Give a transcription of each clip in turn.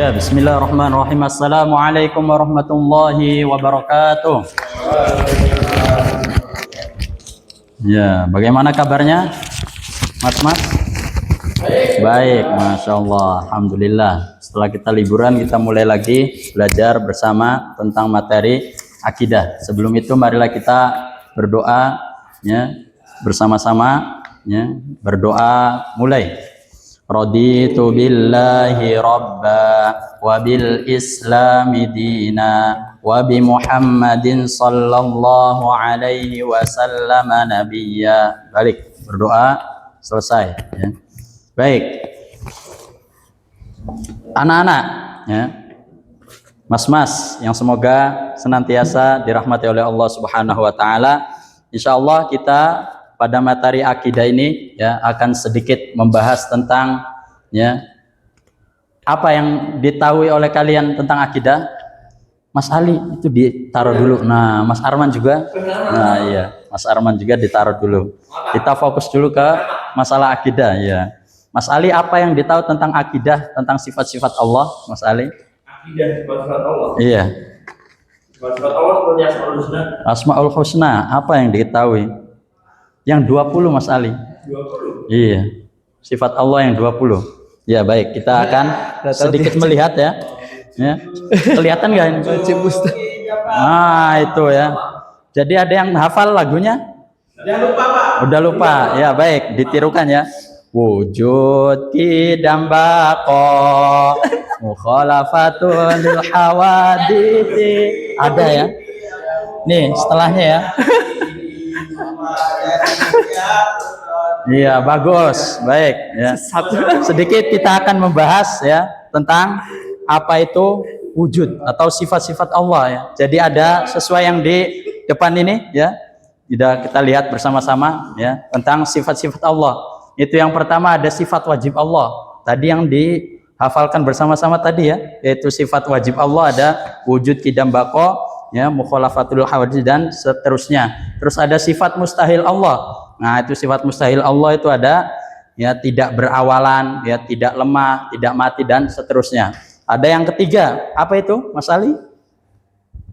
Ya, bismillahirrahmanirrahim. Assalamualaikum warahmatullahi wabarakatuh. Ya, bagaimana kabarnya, Mas? Baik, Masya Allah, Alhamdulillah. Setelah kita liburan, kita mulai lagi belajar bersama tentang materi akidah. Sebelum itu, marilah kita berdoa, ya, bersama-sama, ya, berdoa mulai. Raditu billahi rabba wa bil islami dina wa bi Muhammadin sallallahu alaihi wasallam nabiyya. Balik, berdoa, selesai, ya. Baik, anak-anak, ya, mas-mas yang semoga senantiasa dirahmati oleh Allah Subhanahu wa taala. Insyaallah kita pada materi akidah ini, ya, akan sedikit membahas tentang, ya, apa yang diketahui oleh kalian tentang akidah. Mas Ali itu ditaruh dulu. Nah, Mas Arman juga. Nah, iya, Mas Arman juga ditaruh dulu. Kita fokus dulu ke masalah akidah, ya. Mas Ali, apa yang ditahu tentang akidah, tentang sifat-sifat Allah, Mas Ali? Akidah sifat-sifat Allah. Iya. Sifat-sifat Allah seperti Asmaul Husna. Asmaul Husna, apa yang diketahui? Yang 20, Mas Ali. 20. Iya. Sifat Allah yang 20. Ya, baik, kita akan sedikit melihat, ya. Ya. Kelihatan nggak ini? Nah, itu, ya. Jadi ada yang hafal lagunya? Jangan lupa, Pak. Udah lupa. Ya, baik, ditirukan, ya. Wujud kidam baqo mukhalafatun lil hawadithi. Ada, ya. Nih, setelahnya, ya. Iya, bagus, baik, ya. Sedikit kita akan membahas, ya, tentang apa itu wujud atau sifat-sifat Allah, ya. Jadi ada sesuai yang di depan ini, ya. Tidak, kita lihat bersama-sama, ya, tentang sifat-sifat Allah. Itu yang pertama, ada sifat wajib Allah. Tadi yang dihafalkan bersama-sama tadi, ya, yaitu sifat wajib Allah ada wujud kidam baqo, ya, mukhalafatul hawadits dan seterusnya. Terus ada sifat mustahil Allah. Nah, itu sifat mustahil Allah itu ada, ya, tidak berawalan, ya, tidak lemah, tidak mati dan seterusnya. Ada yang ketiga, apa itu, Mas Ali?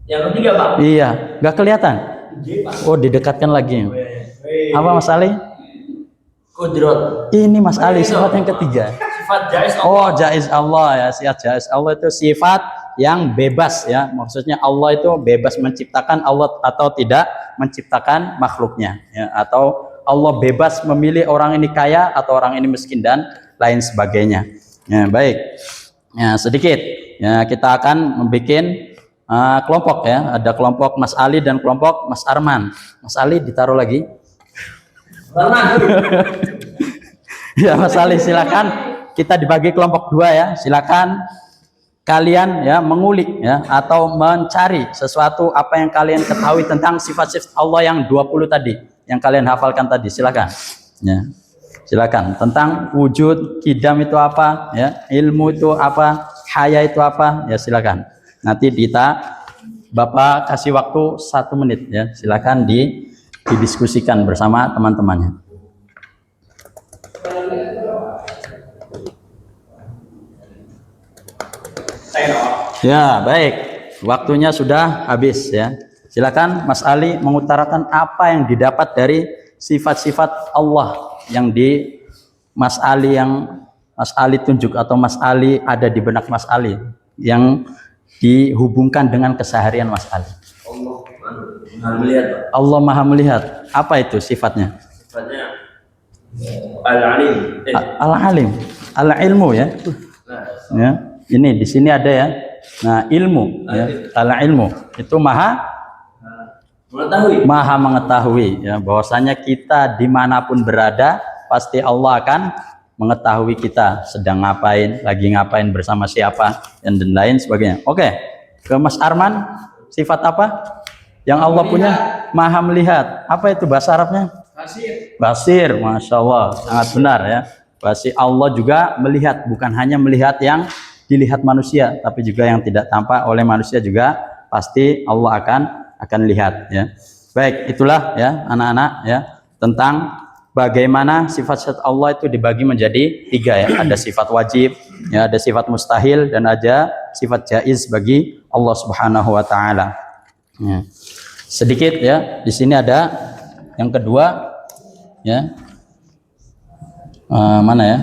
Yang ketiga, Pak. Iya, nggak kelihatan. Oh, didekatkan lagi. Apa, Mas Ali? Qudrat. Ini Mas Ali, sifat yang ketiga. Sifat jaiz Allah. Oh, jaiz Allah, ya, sifat jaiz Allah itu sifat yang bebas, ya. Maksudnya Allah itu bebas menciptakan Allah atau tidak menciptakan makhluknya, ya, atau Allah bebas memilih orang ini kaya atau orang ini miskin dan lain sebagainya. Ya, baik. Ya, sedikit, ya, kita akan membuat kelompok, ya. Ada kelompok Mas Ali dan kelompok Mas Arman. Mas Ali ditaruh lagi. Ya, Mas Ali, silakan. Kita dibagi kelompok dua, ya. Silakan kalian, ya, mengulik, ya, atau mencari sesuatu apa yang kalian ketahui tentang sifat-sifat Allah yang 20 tadi, yang kalian hafalkan tadi. Silakan, ya. Silakan, tentang wujud kidam itu apa, ya, ilmu itu apa, haya itu apa, ya, silakan. Nanti Bapak kasih waktu 1 menit, ya. Silakan didiskusikan bersama teman-temannya. Ya, baik. Waktunya sudah habis, ya. Silakan Mas Ali mengutarakan apa yang didapat dari sifat-sifat Allah yang Mas Ali tunjuk atau Mas Ali ada di benak Mas Ali yang dihubungkan dengan keseharian Mas Ali. Allah Maha melihat, Pak. Allah Maha melihat. Apa itu sifatnya? Sifatnya Al-Alim. Al-Alim, Al-Ilmu, ya. Ya, ini di sini ada, ya. Nah, ilmu, ya. Al-Ilmu itu Maha mengetahui, ya. Bahwasanya kita dimanapun berada, pasti Allah akan mengetahui kita sedang ngapain, lagi ngapain, bersama siapa, dan lain sebagainya. Oke, ke Mas Arman, sifat apa yang Allah punya? Maha melihat. Apa itu bahasa Arabnya? Basir. Masya Allah, sangat benar, ya. Pasti Allah juga melihat, bukan hanya melihat yang dilihat manusia, tapi juga yang tidak tampak oleh manusia juga pasti Allah akan lihat, ya. Baik, itulah, ya, anak-anak, ya, tentang bagaimana sifat-sifat Allah itu dibagi menjadi 3 ya. Ada sifat wajib, ya, ada sifat mustahil, dan ada sifat jaiz bagi Allah Subhanahu wa taala. Ya. Sedikit ya, di sini ada yang kedua ya. Mana ya?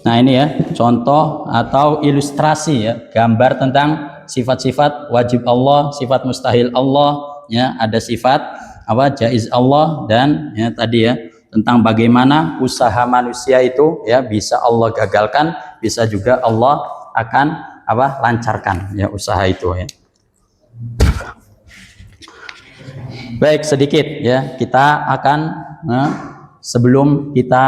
Nah, ini ya, contoh atau ilustrasi ya, gambar tentang sifat-sifat wajib Allah, sifat mustahil Allah, ya, ada sifat apa jaiz Allah, dan ya tadi ya tentang bagaimana usaha manusia itu ya bisa Allah gagalkan, bisa juga Allah akan apa lancarkan ya usaha itu ya. Baik, sedikit ya kita akan sebelum kita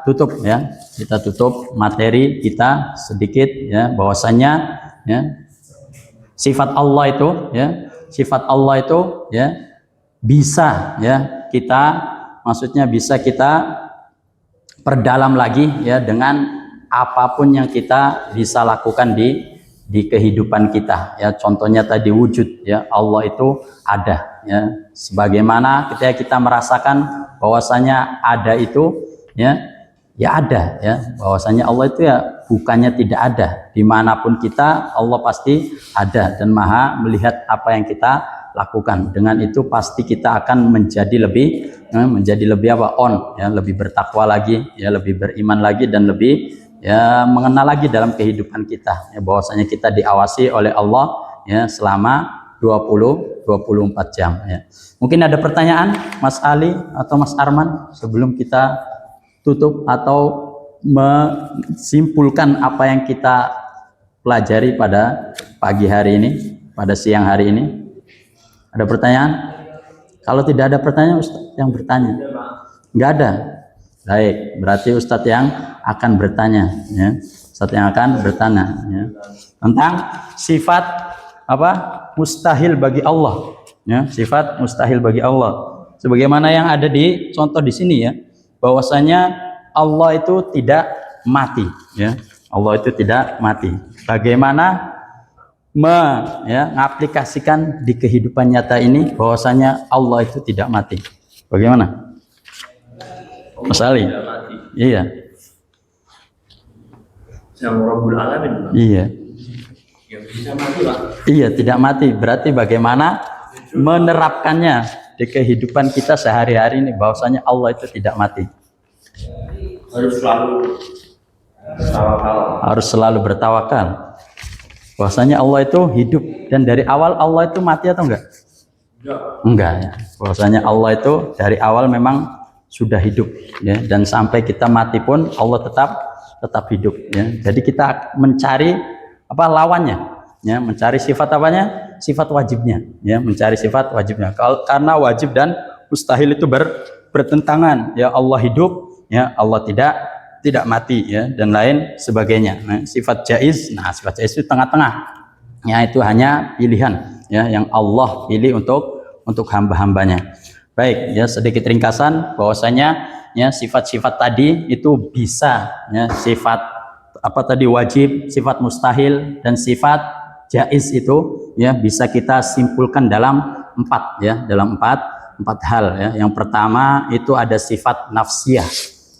tutup ya, kita tutup materi kita sedikit ya, bahwasanya ya sifat Allah itu ya, sifat Allah itu ya bisa ya kita, maksudnya bisa kita perdalam lagi ya dengan apapun yang kita bisa lakukan di kehidupan kita ya. Contohnya tadi wujud ya, Allah itu ada ya, sebagaimana ketika kita merasakan bahwasanya ada itu ya, ya ada ya, bahwasanya Allah itu ya bukannya tidak ada, dimanapun kita Allah pasti ada dan maha melihat apa yang kita lakukan. Dengan itu pasti kita akan menjadi lebih apa on ya, lebih bertakwa lagi ya, lebih beriman lagi, dan lebih ya mengenal lagi dalam kehidupan kita ya, bahwasanya kita diawasi oleh Allah ya selama 24 jam ya. Mungkin ada pertanyaan Mas Ali atau Mas Arman sebelum kita tutup atau menyimpulkan apa yang kita pelajari pada pagi hari ini, pada siang hari ini. Ada pertanyaan? Kalau tidak ada pertanyaan, Ustadz yang bertanya. Enggak ada. Baik, berarti Ustadz yang akan bertanya ya. Ustadz yang akan bertanya ya, tentang sifat apa? Mustahil bagi Allah ya, sifat mustahil bagi Allah. Sebagaimana yang ada di contoh di sini ya, bahwasanya Allah itu tidak mati ya. Allah itu tidak mati. Bagaimana mengaplikasikan di kehidupan nyata ini bahwasanya Allah itu tidak mati? Bagaimana? Mas Ali? Iya. Yang Rabbul Alamin. Iya. Yang bisa mati, Pak. Iya, tidak mati. Berarti bagaimana menerapkannya di kehidupan kita sehari-hari ini bahwasanya Allah itu tidak mati? Harus selalu bertawakal. Harus selalu bertawakal. Bahwasanya Allah itu hidup, dan dari awal Allah itu mati atau enggak? Enggak ya. Bahwasanya Allah itu dari awal memang sudah hidup ya, dan sampai kita mati pun Allah tetap hidup ya. Jadi kita mencari apa lawannya ya, mencari sifat apanya? Sifat wajibnya ya, mencari sifat wajibnya. Karena wajib dan mustahil itu bertentangan ya. Allah hidup ya, Allah tidak mati ya, dan lain sebagainya. Nah, sifat jaiz, sifat jaiz itu tengah-tengah ya, itu hanya pilihan ya yang Allah pilih untuk hamba-hambanya. Baik ya, sedikit ringkasan bahwasanya ya sifat-sifat tadi itu bisa ya, sifat apa tadi wajib, sifat mustahil, dan sifat jaiz itu ya bisa kita simpulkan dalam 4 ya, dalam empat hal ya. Yang pertama itu ada sifat nafsiyah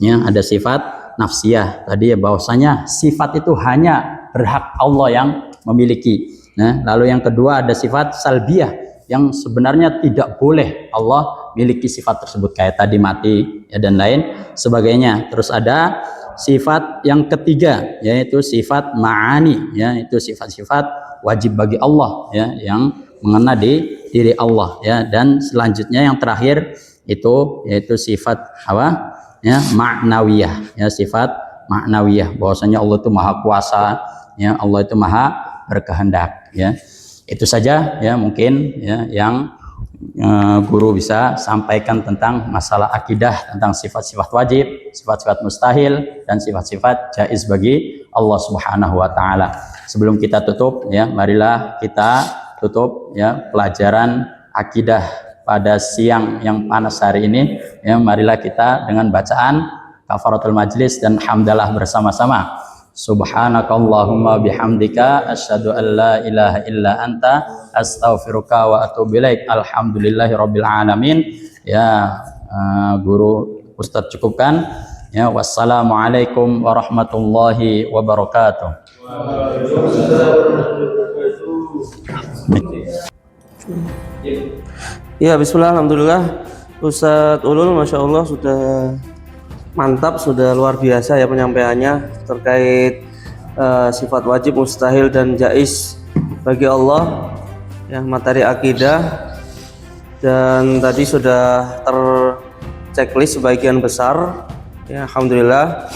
ya, ada sifat nafsiyah tadi ya, bahwasanya sifat itu hanya berhak Allah yang memiliki. Nah, lalu yang kedua ada sifat salbiyah yang sebenarnya tidak boleh Allah miliki sifat tersebut, kayak tadi mati ya, dan lain sebagainya. Terus ada sifat yang ketiga yaitu sifat ma'ani ya, itu sifat-sifat wajib bagi Allah ya, yang mengena di diri Allah ya. Dan selanjutnya yang terakhir itu yaitu sifat apa ya, ma'nawiyah ya, sifat ma'nawiyah, bahwasanya Allah itu maha kuasa ya, Allah itu maha berkehendak ya. Itu saja ya mungkin ya yang guru bisa sampaikan tentang masalah akidah, tentang sifat-sifat wajib, sifat-sifat mustahil, dan sifat-sifat jaiz bagi Allah Subhanahu wa taala. Sebelum kita tutup ya, marilah kita tutup ya pelajaran akidah pada siang yang panas hari ini ya. Marilah kita dengan bacaan kafaratul majlis dan hamdalah bersama-sama. Subhanakallahumma bihamdika asyhadu an la ilaha illa anta astaghfiruka wa atubu ilaik. Alhamdulillahirabbil alamin ya. Guru Ustadz cukupkan. Ya, wassalamualaikum warahmatullahi wabarakatuh. Ya, bismillah, alhamdulillah. Ustadz Ulul, masya Allah sudah mantap, sudah luar biasa ya penyampaiannya terkait sifat wajib, mustahil dan jaiz bagi Allah, ya materi akidah, dan tadi sudah terchecklist sebagian besar. Ya, alhamdulillah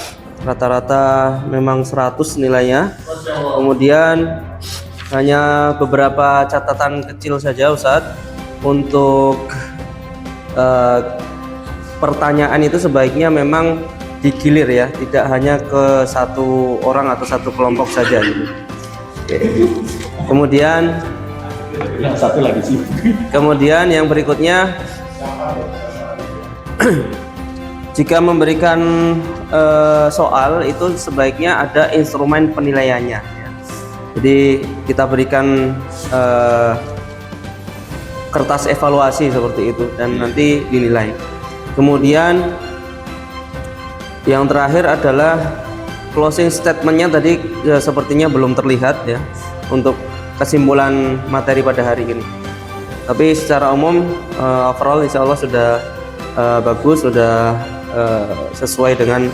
rata-rata memang 100 nilainya. Kemudian hanya beberapa catatan kecil saja Ustadz untuk pertanyaan itu sebaiknya memang digilir ya, tidak hanya ke satu orang atau satu kelompok saja gitu. Kemudian Yang satu lagi sih. Kemudian yang berikutnya jika memberikan soal itu sebaiknya ada instrumen penilaiannya ya. Jadi kita berikan kertas evaluasi seperti itu dan nanti dinilai. Kemudian yang terakhir adalah closing statementnya tadi ya, sepertinya belum terlihat ya untuk kesimpulan materi pada hari ini. Tapi secara umum overall insya Allah sudah bagus, sudah sesuai dengan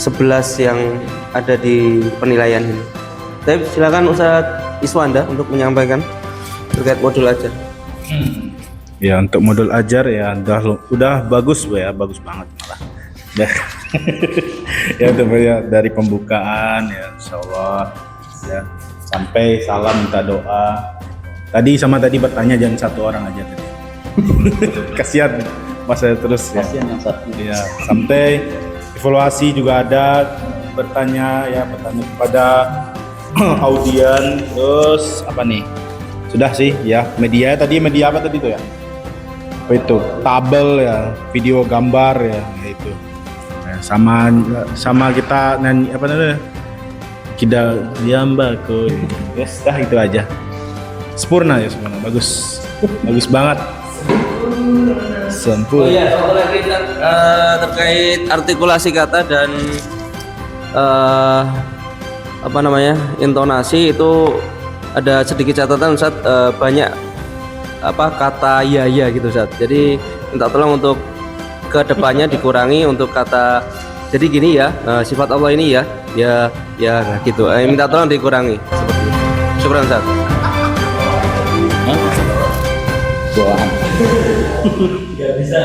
11 yang ada di penilaian ini. Tapi silakan Ustadz Iswanda untuk menyampaikan terkait modul ajar. Ya, untuk modul ajar ya udah bagus ya, bagus banget malah. Ya, dari pembukaan ya insyaallah ya sampai salam minta doa. Tadi bertanya jangan satu orang aja tadi. Kasihan masa terus ya. Kasihan yang satu. Ya, sampai evaluasi juga ada bertanya kepada audien. Terus apa nih? Sudah sih ya, media apa tadi itu ya? Apa itu? Tabel ya, video gambar ya, itu. Ya, sama kita nyanyi apa namanya? Kita Yambaku. Yes, dah itu aja. Sempurna ya, sempurna. Bagus. Bagus banget. Sempurna. Oh iya, satu lagi terkait artikulasi kata dan intonasi itu ada sedikit catatan Ustaz, banyak kata ya gitu Ustaz. Jadi minta tolong untuk kedepannya dikurangi untuk kata. Jadi gini ya, sifat Allah ini ya gitu. Minta tolong dikurangi seperti itu. Syukran Ustaz. Doa. Nggak bisa.